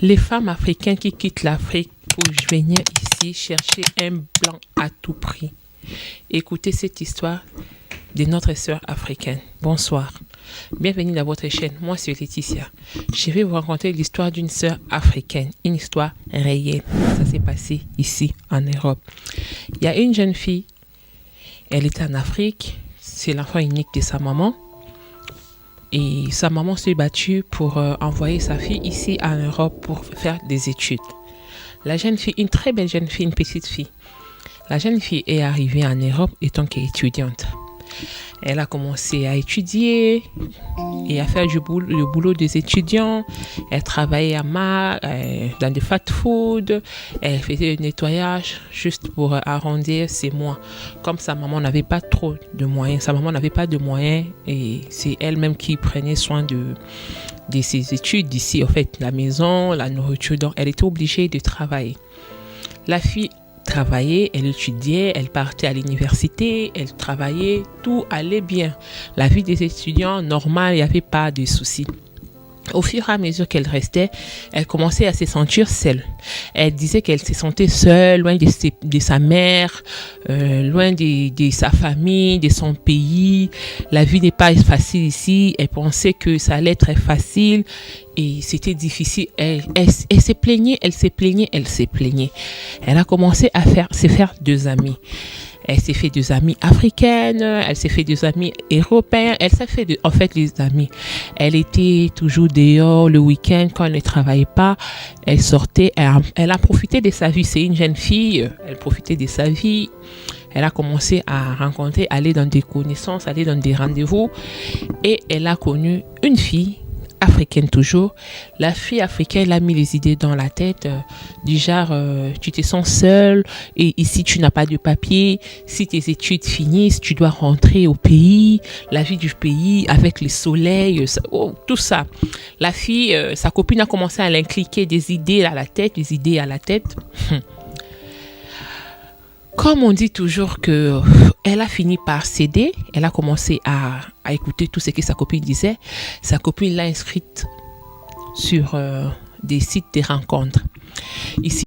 Les femmes africaines qui quittent l'Afrique pour venir ici chercher un blanc à tout prix. Écoutez cette histoire de notre sœur africaine. Bonsoir. Bienvenue dans votre chaîne. Moi, c'est Laetitia. Je vais vous raconter l'histoire d'une sœur africaine. Une histoire réelle. Ça s'est passé ici, en Europe. Il y a une jeune fille. Elle était en Afrique. C'est l'enfant unique de sa maman. Et sa maman s'est battue pour envoyer sa fille ici en Europe pour faire des études. La jeune fille, une très belle jeune fille, une petite fille. La jeune fille est arrivée en Europe étant qu'étudiante. Elle a commencé à étudier et à faire le boulot des étudiants. Elle travaillait à dans des fast-food. Elle faisait le nettoyage juste pour arrondir ses mois. Comme sa maman n'avait pas trop de moyens. Sa maman n'avait pas de moyens et c'est elle-même qui prenait soin de ses études d'ici. En fait, la maison, la nourriture. Donc, elle était obligée de travailler. La fille travaillait, elle étudiait, elle partait à l'université, elle travaillait, tout allait bien. La vie des étudiants, normale, il n'y avait pas de soucis. Au fur et à mesure qu'elle restait, elle commençait à se sentir seule. Elle disait qu'elle se sentait seule, loin de sa mère, loin de sa famille, de son pays. La vie n'est pas facile ici. Elle pensait que ça allait être facile et c'était difficile. Elle se plaignait, elle se plaignait. Elle a commencé à se faire deux amis. Elle s'est fait des amis africaines, elle s'est fait des amis européens, elle s'est fait en fait des amis. Elle était toujours dehors le week-end quand elle ne travaillait pas. Elle sortait, elle a profité de sa vie. C'est une jeune fille, elle profitait de sa vie. Elle a commencé à rencontrer, aller dans des connaissances, aller dans des rendez-vous. Et elle a connu une fille africaine toujours. La fille africaine a mis les idées dans la tête du genre tu te sens seule et ici tu n'as pas de papier, si tes études finissent tu dois rentrer au pays, la vie du pays avec le soleil, tout ça. La fille, sa copine a commencé à l'inculquer des idées à la tête. Comme on dit toujours que elle a fini par céder, elle a commencé à écouter tout ce que sa copine disait. Sa copine l'a inscrite sur des sites de rencontres. Ici,